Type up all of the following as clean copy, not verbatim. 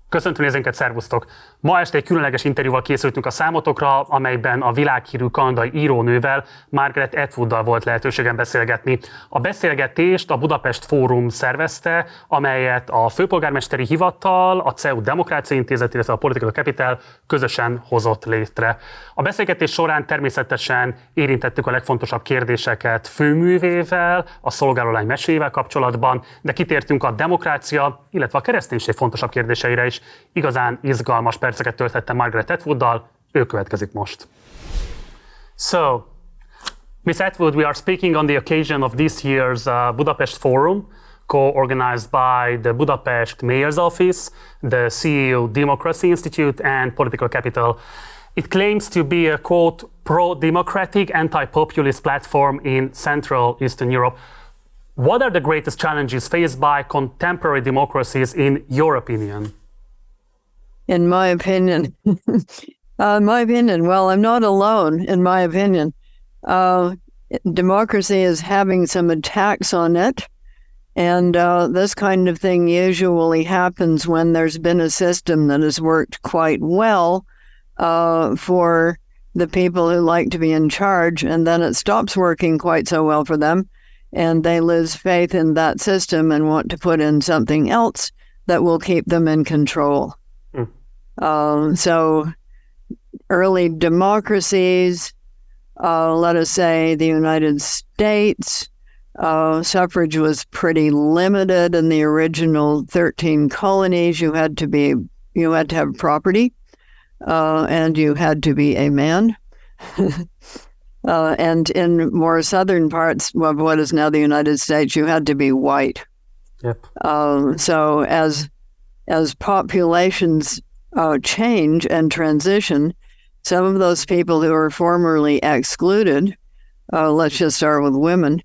Köszöntöm nézőinket, szervusztok! Ma este egy különleges interjúval készültünk a számotokra, amelyben a világhírű kanadai írónővel, Margaret Atwooddal volt lehetőségem beszélgetni. A beszélgetést a Budapest Fórum szervezte, amelyet a Főpolgármesteri Hivatal, a CEU Demokrácia Intézet, illetve a Political Capital közösen hozott létre. A beszélgetés során természetesen érintettük a legfontosabb kérdéseket főművével, a szolgálólány meséjével kapcsolatban, de kitértünk a demokrácia, illetve a kereszténység fontosabb kérdéseire is. Igazán izgalmas perceket tölthettem Margaret Atwooddal, ő következik most. So, Miss Atwood, we are speaking on the occasion of this year's Budapest Fórum, co-organized by the Budapest Mayor's Office, the CEU Democracy Institute and Political Capital. It claims to be a, quote, pro-democratic, anti-populist platform in Central Eastern Europe. What are the greatest challenges faced by contemporary democracies in your opinion? In my opinion, well, I'm not alone, in my opinion. Democracy is having some attacks on it. And this kind of thing usually happens when there's been a system that has worked quite well for the people who like to be in charge, and then it stops working quite so well for them, and they lose faith in that system and want to put in something else that will keep them in control. So early democracies, let us say the United States, suffrage was pretty limited in the original 13 colonies. You had to have property, and you had to be a man. And in more southern parts of what is now the United States, you had to be white. Yep. So as populations change and transition, some of those people who were formerly excluded, let's just start with women,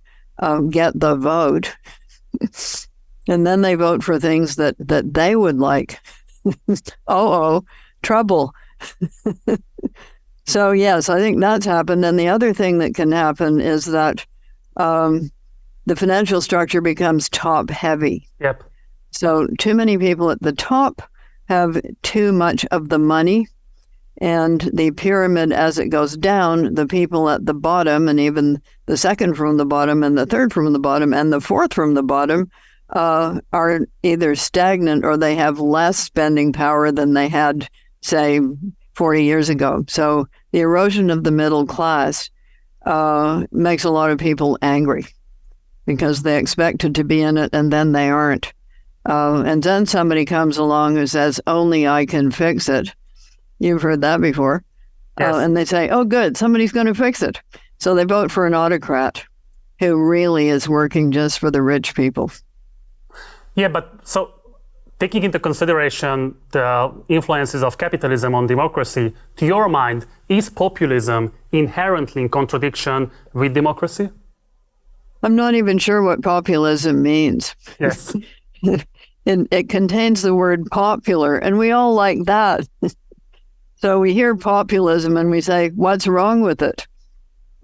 get the vote. And then they vote for things that they would like. Trouble. So yes, I think that's happened. And the other thing that can happen is that the financial structure becomes top heavy. Yep. So too many people at the top have too much of the money, and the pyramid, as it goes down, the people at the bottom, and even the second from the bottom and the third from the bottom and the fourth from the bottom are either stagnant or they have less spending power than they had, say, 40 years ago. So the erosion of the middle class makes a lot of people angry because they expected to be in it and then they aren't. And then somebody comes along who says, only I can fix it. You've heard that before. Yes. And they say, oh, good, somebody's going to fix it. So they vote for an autocrat who really is working just for the rich people. Yeah, but so taking into consideration the influences of capitalism on democracy, to your mind, is populism inherently in contradiction with democracy? I'm not even sure what populism means. Yes. It contains the word popular, and we all like that. So we hear populism and we say, what's wrong with it?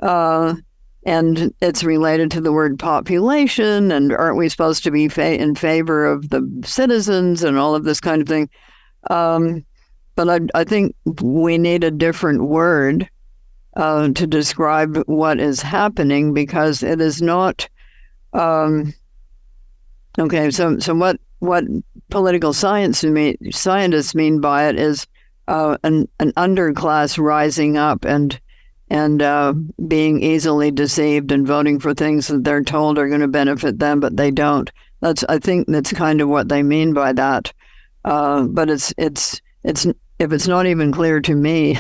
And it's related to the word population, and aren't we supposed to be in favor of the citizens and all of this kind of thing? But I think we need a different word to describe what is happening, because it is not... Okay, so what political scientists mean by it is an underclass rising up and being easily deceived and voting for things that they're told are going to benefit them, but they don't. I think that's kind of what they mean by that. But it's if it's not even clear to me,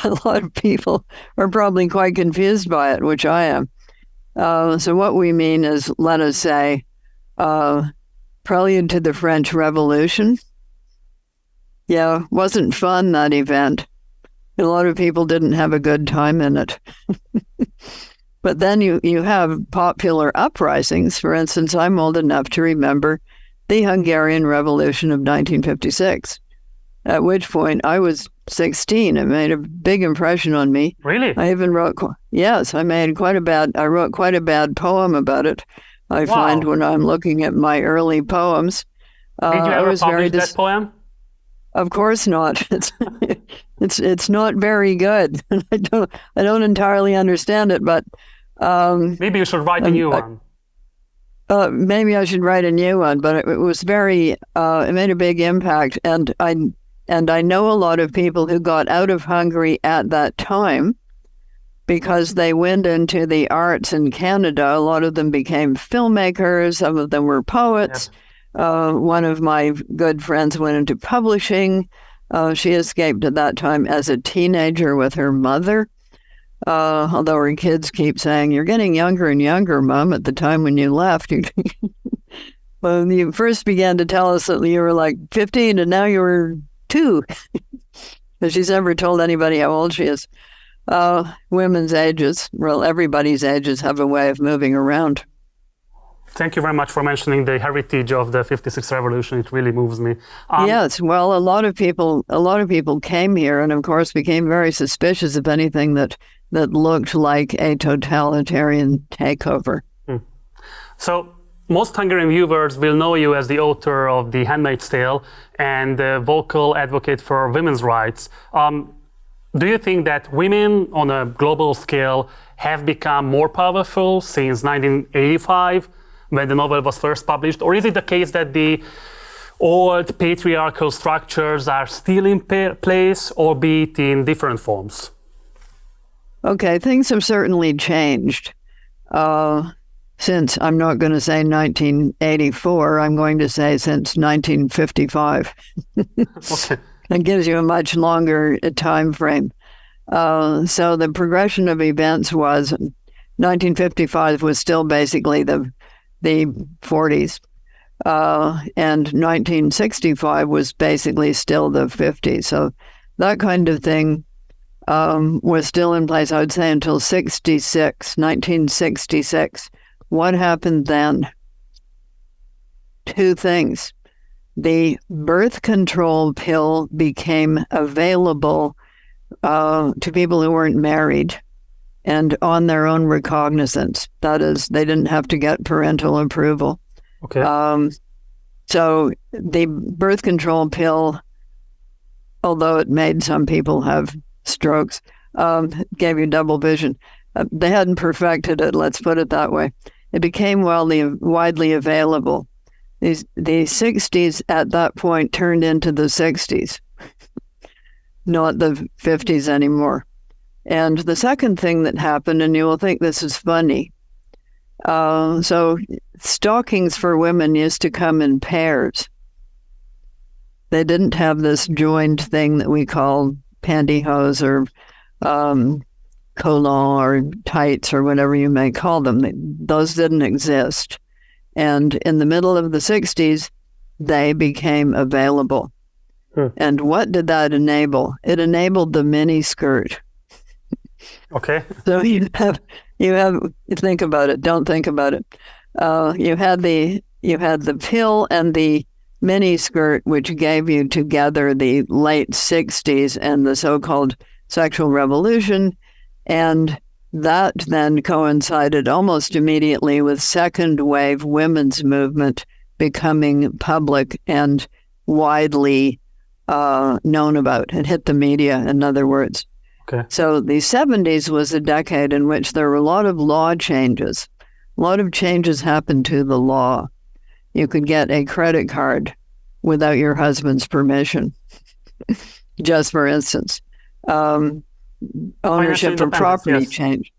a lot of people are probably quite confused by it, which I am. So what we mean is, let us say, prelude to the French Revolution. Yeah, wasn't fun, that event. A lot of people didn't have a good time in it. But then you have popular uprisings. For instance, I'm old enough to remember the Hungarian Revolution of 1956, at which point I was 16. It made a big impression on me. Really? I even wrote, yes, I wrote quite a bad poem about it. I find when I'm looking at my early poems. Did you ever publish that poem? Of course not. It's not very good. I don't entirely understand it, but maybe you should write a new one. Maybe I should write a new one, but it was very. It made a big impact, and I know a lot of people who got out of Hungary at that time because they went into the arts in Canada. A lot of them became filmmakers. Some of them were poets. Yep. One of my good friends went into publishing. She escaped at that time as a teenager with her mother. Although her kids keep saying, "You're getting younger and younger, Mom," at the time when you left. When you first began to tell us that you were like 15 and now you were 2. But she's never told anybody how old she is. Women's ages, well, everybody's ages have a way of moving around. Thank you very much for mentioning the heritage of the 56th revolution. It really moves me. Yes, well, a lot of people came here and, of course, became very suspicious of anything that looked like a totalitarian takeover. So most Hungarian viewers will know you as the author of The Handmaid's Tale and the vocal advocate for women's rights. Do you think that women on a global scale have become more powerful since 1985 when the novel was first published? Or is it the case that the old patriarchal structures are still in place, albeit in different forms? Okay, things have certainly changed. Since, I'm not going to say 1984, I'm going to say since 1955. Okay. That gives you a much longer time frame. So the progression of events was 1955 was still basically the 40s. And 1965 was basically still the 50s. So that kind of thing was still in place, I would say, until 1966. What happened then? 2 things. The birth control pill became available to people who weren't married and on their own recognizance. That is, they didn't have to get parental approval. Okay. So the birth control pill, although it made some people have strokes, gave you double vision. They hadn't perfected it, let's put it that way. It became widely available. The 60s at that point turned into the 60s, not the 50s anymore. And the second thing that happened, and you will think this is funny, so stockings for women used to come in pairs. They didn't have this joined thing that we call pantyhose or collant or tights or whatever you may call them. Those didn't exist. And in the middle of the 60s, they became available. And what did that enable? It enabled the mini skirt. Okay. So you think about it, don't think about it. You had the pill and the mini skirt, which gave you together the late 60s and the so-called sexual revolution. And that then coincided almost immediately with second wave women's movement becoming public and widely known about. It hit the media, in other words. Okay. So the 70s was a decade in which there were a lot of law changes. A lot of changes happened to the law. You could get a credit card without your husband's permission, just for instance. Ownership of property changed.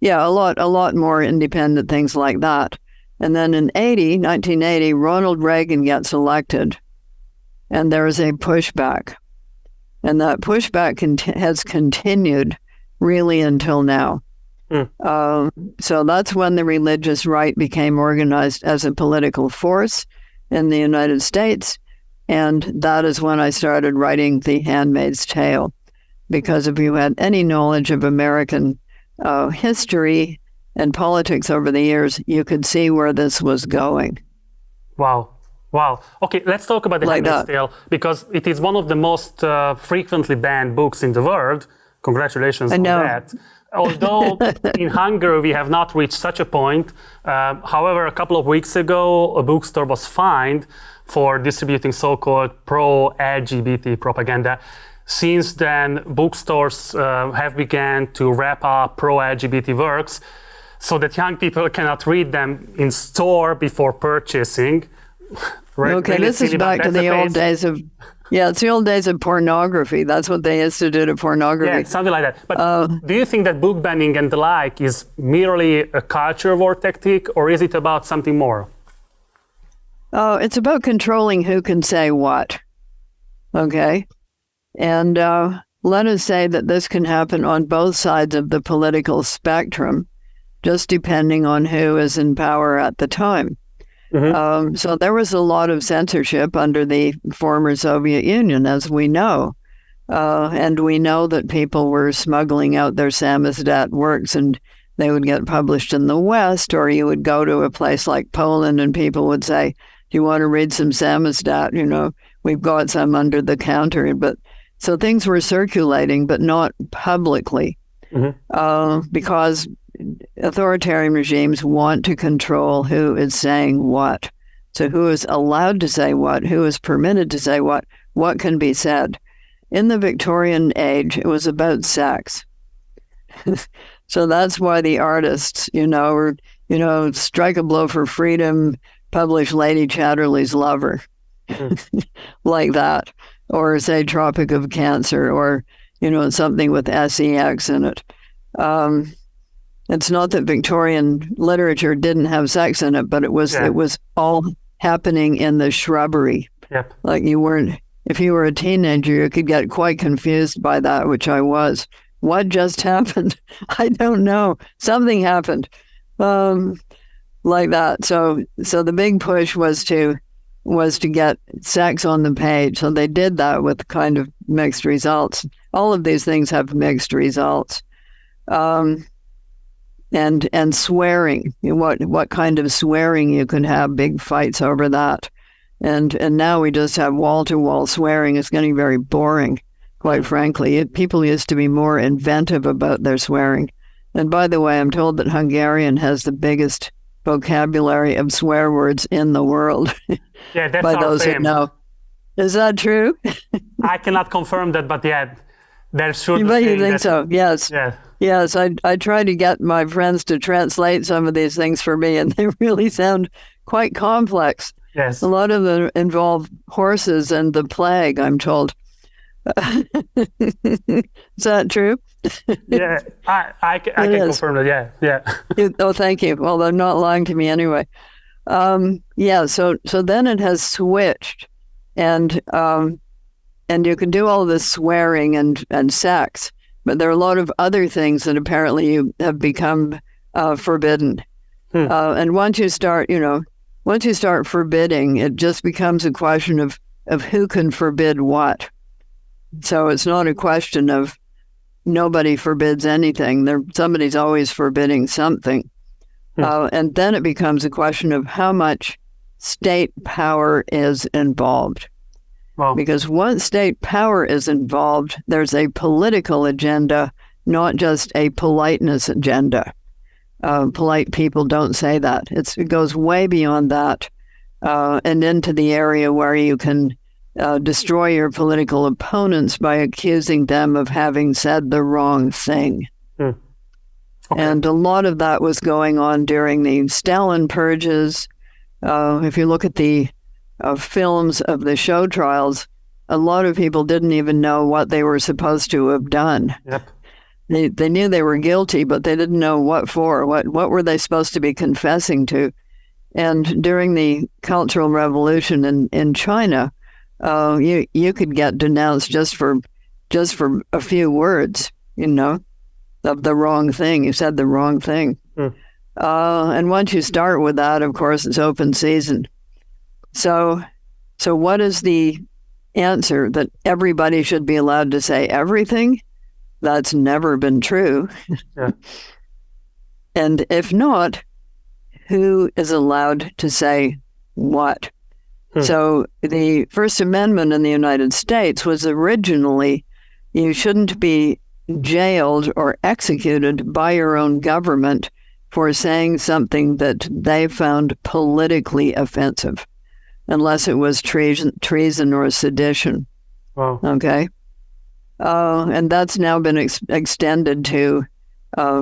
Yeah, a lot more independent things like that. And then in 1980, Ronald Reagan gets elected, and there is a pushback. And that pushback has continued really until now. So that's when the religious right became organized as a political force in the United States. And that is when I started writing The Handmaid's Tale. Because if you had any knowledge of American history and politics over the years, you could see where this was going. Wow. Okay, let's talk about The Handmaid's Tale, because it is one of the most frequently banned books in the world. Congratulations on that. Although in Hungary we have not reached such a point. However, a couple of weeks ago, a bookstore was fined for distributing so-called pro-LGBT propaganda. Since then, bookstores have begun to wrap up pro-LGBT works so that young people cannot read them in store before purchasing. Okay, really this is back to the old days of... Yeah, it's the old days of pornography. That's what they used to do to pornography. Yeah, something like that. But do you think that book banning and the like is merely a culture war tactic, or is it about something more? It's about controlling who can say what. Okay? And let us say that this can happen on both sides of the political spectrum, just depending on who is in power at the time. Mm-hmm. So there was a lot of censorship under the former Soviet Union, as we know. And we know that people were smuggling out their samizdat works and they would get published in the West, or you would go to a place like Poland and people would say, do you want to read some samizdat? You know, we've got some under the counter. But so things were circulating, but not publicly, because authoritarian regimes want to control who is saying what. So who is allowed to say what, who is permitted to say what can be said. In the Victorian age, it was about sex. So that's why the artists, were, strike a blow for freedom, publish Lady Chatterley's Lover, like that. Or say Tropic of Cancer, or, something with sex in it. It's not that Victorian literature didn't have sex in it, but it was all happening in the shrubbery. Yep. Like if you were a teenager, you could get quite confused by that, which I was. What just happened? I don't know. Something happened, like that. So the big push was to get sex on the page. So they did that with kind of mixed results. All of these things have mixed results. And swearing, what kind of swearing you can have, big fights over that. And now we just have wall-to-wall swearing. It's getting very boring, quite frankly. People used to be more inventive about their swearing. And by the way, I'm told that Hungarian has the biggest vocabulary of swear words in the world. Yeah, that's by our those fame. Who know. Is that true? I cannot confirm that, but yeah, there should be. But you think so? Yes. Yeah. Yes, I try to get my friends to translate some of these things for me, and they really sound quite complex. Yes. A lot of them involve horses and the plague, I'm told. Is that true? Yeah, I can confirm that. Yeah. Oh, thank you. Well, they're not lying to me anyway. So then it has switched, and you can do all this swearing and sex, but there are a lot of other things that apparently have become forbidden. And once you start forbidding, it just becomes a question of who can forbid what. So it's not a question of nobody forbids anything. Somebody's always forbidding something. And then it becomes a question of how much state power is involved. Wow. Because once state power is involved, there's a political agenda, not just a politeness agenda. Polite people don't say that. It goes way beyond that and into the area where you can destroy your political opponents by accusing them of having said the wrong thing. Okay. And a lot of that was going on during the Stalin purges. If you look at the films of the show trials, a lot of people didn't even know what they were supposed to have done. Yep. They knew they were guilty, but they didn't know what for. What were they supposed to be confessing to? And during the Cultural Revolution in China, you could get denounced just for a few words, of the wrong thing. You said the wrong thing. And once you start with that, of course, it's open season. So what is the answer? That everybody should be allowed to say everything? That's never been true. Yeah. And if not, who is allowed to say what? So the First Amendment in the United States was originally, you shouldn't be jailed or executed by your own government for saying something that they found politically offensive, unless it was treason or sedition. Wow. Okay? And that's now been extended to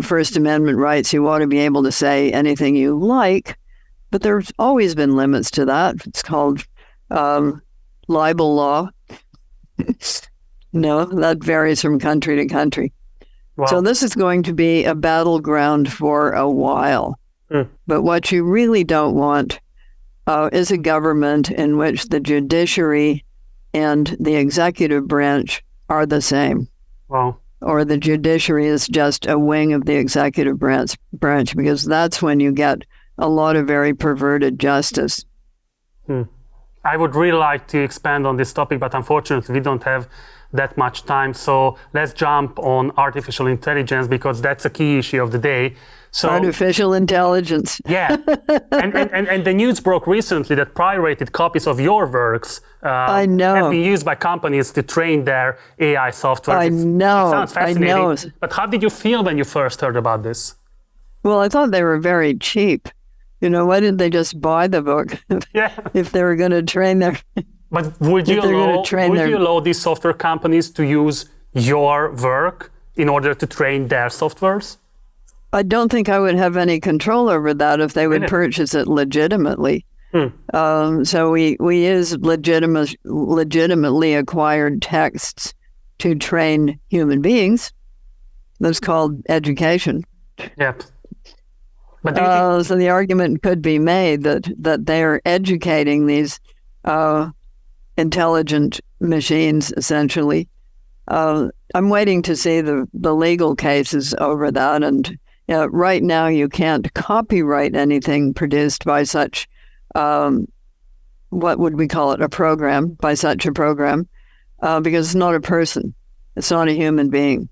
First Amendment rights. You ought to be able to say anything you like, but there's always been limits to that. It's called libel law. No, that varies from country to country. Wow. So this is going to be a battleground for a while. But what you really don't want is a government in which the judiciary and the executive branch are the same. Wow. Or the judiciary is just a wing of the executive branch, because that's when you get a lot of very perverted justice. I would really like to expand on this topic, but unfortunately we don't have that much time. So let's jump on artificial intelligence, because that's a key issue of the day. So, artificial intelligence. Yeah. and the news broke recently that pirated copies of your works I know. have been used by companies to train their AI software. I know. It sounds fascinating. I know. But how did you feel when you first heard about this? Well, I thought they were very cheap. You know, why didn't they just buy the book if they were going to train their... But would you allow these software companies to use your work in order to train their softwares? I don't think I would have any control over that if they would purchase it legitimately. So we use legitimately acquired texts to train human beings. That's called education. Yep. But so the argument could be made that they are educating these intelligent machines, essentially. I'm waiting to see the legal cases over that. And right now, you can't copyright anything produced by such, what would we call it, by such a program, because it's not a person. It's not a human being.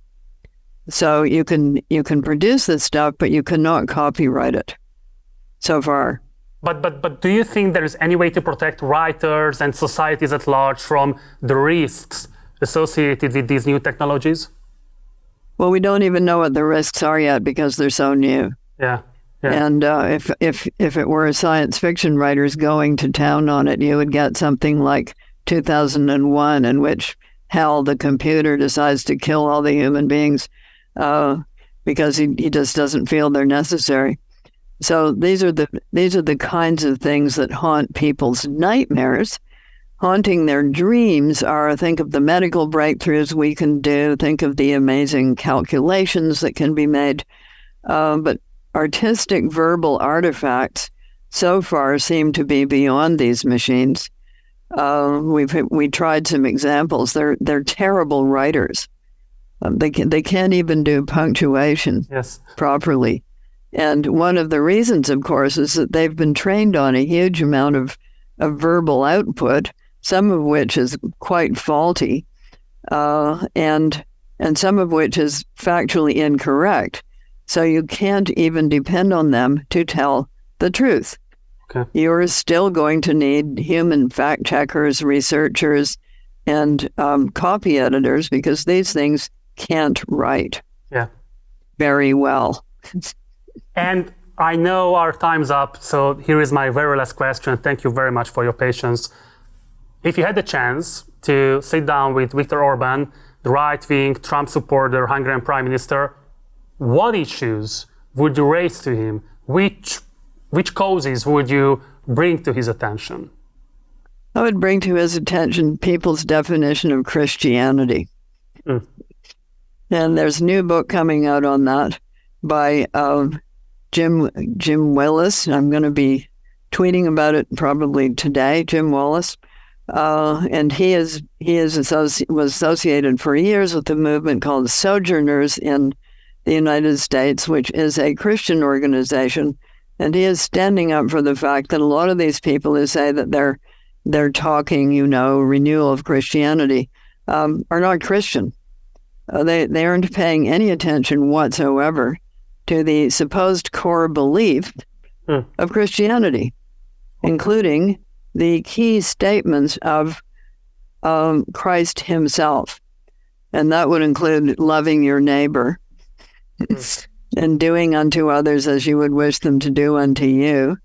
So you can produce this stuff, but you cannot copyright it so far. But do you think there is any way to protect writers and societies at large from the risks associated with these new technologies? Well, we don't even know what the risks are yet because they're so new. Yeah. And if it were science fiction writers going to town on it, you would get something like 2001, in which Hal, the computer, decides to kill all the human beings because he just doesn't feel they're necessary. So these are the kinds of things that haunt people's nightmares. Haunting their dreams are, think of the medical breakthroughs we can do, think of the amazing calculations that can be made. But artistic verbal artifacts so far seem to be beyond these machines. We tried some examples. They're terrible writers. They can't even do punctuation properly. And one of the reasons, of course, is that they've been trained on a huge amount of verbal output, some of which is quite faulty, and some of which is factually incorrect. So you can't even depend on them to tell the truth. Okay. You're still going to need human fact checkers, researchers, and copy editors, because these things can't write very well. And I know our time's up, so here is my very last question. Thank you very much for your patience. If you had the chance to sit down with Viktor Orbán, the right-wing Trump supporter, Hungarian prime minister, what issues would you raise to him? Which causes would you bring to his attention? I would bring to his attention people's definition of Christianity. And there's a new book coming out on that by Jim Willis. I'm going to be tweeting about it probably today, Jim Willis. And he was associated for years with a movement called Sojourners in the United States, which is a Christian organization. And he is standing up for the fact that a lot of these people who say that they're talking, renewal of Christianity, are not Christian. They aren't paying any attention whatsoever to the supposed core belief of Christianity, including the key statements of Christ himself. And that would include loving your neighbor and doing unto others as you would wish them to do unto you.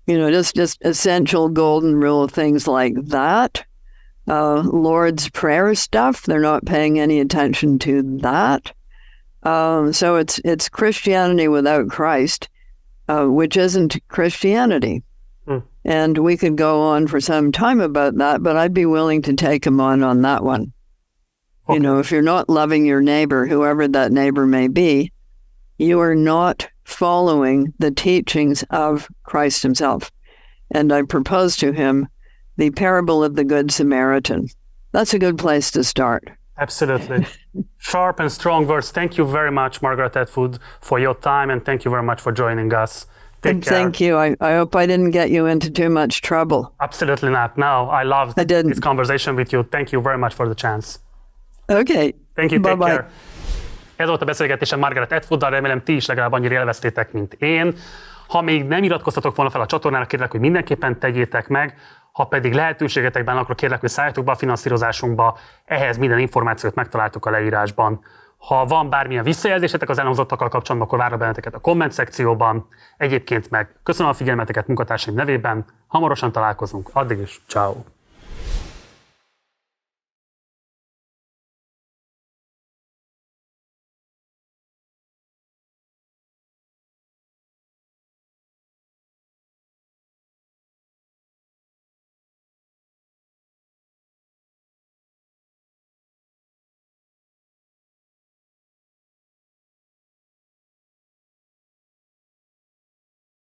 Just essential golden rule things like that. Lord's Prayer stuff, they're not paying any attention to that. So it's Christianity without Christ, which isn't Christianity. And we could go on for some time about that, but I'd be willing to take him on that one. Okay. If you're not loving your neighbor, whoever that neighbor may be, you are not following the teachings of Christ himself. And I propose to him the parable of the Good Samaritan. That's a good place to start. Absolutely. Sharp and strong words. Thank you very much, Margaret Atwood, for your time, and thank you very much for joining us. Take care. Thank you. I hope I didn't get you into too much trouble. Absolutely not. No, I loved this conversation with you. Thank you very much for the chance. Okay. Thank you. Bye-bye. Take care. Ez volt a beszélgetésem Margaret Atwooddal, remélem ti is legalább annyira élveztétek, mint én. Ha még nem iratkoztatok volna fel a csatornára, kérlek, hogy mindenképpen tegyétek meg. Ha pedig lehetőségetekben, akkor kérlek, hogy szálljatok be a finanszírozásunkba. Ehhez minden információt megtaláltok a leírásban. Ha van bármilyen visszajelzésetek az elhangzottakkal kapcsolatban, akkor várok benneteket a komment szekcióban. Egyébként meg köszönöm a figyelmeteket munkatársaim nevében. Hamarosan találkozunk. Addig is. Ciao.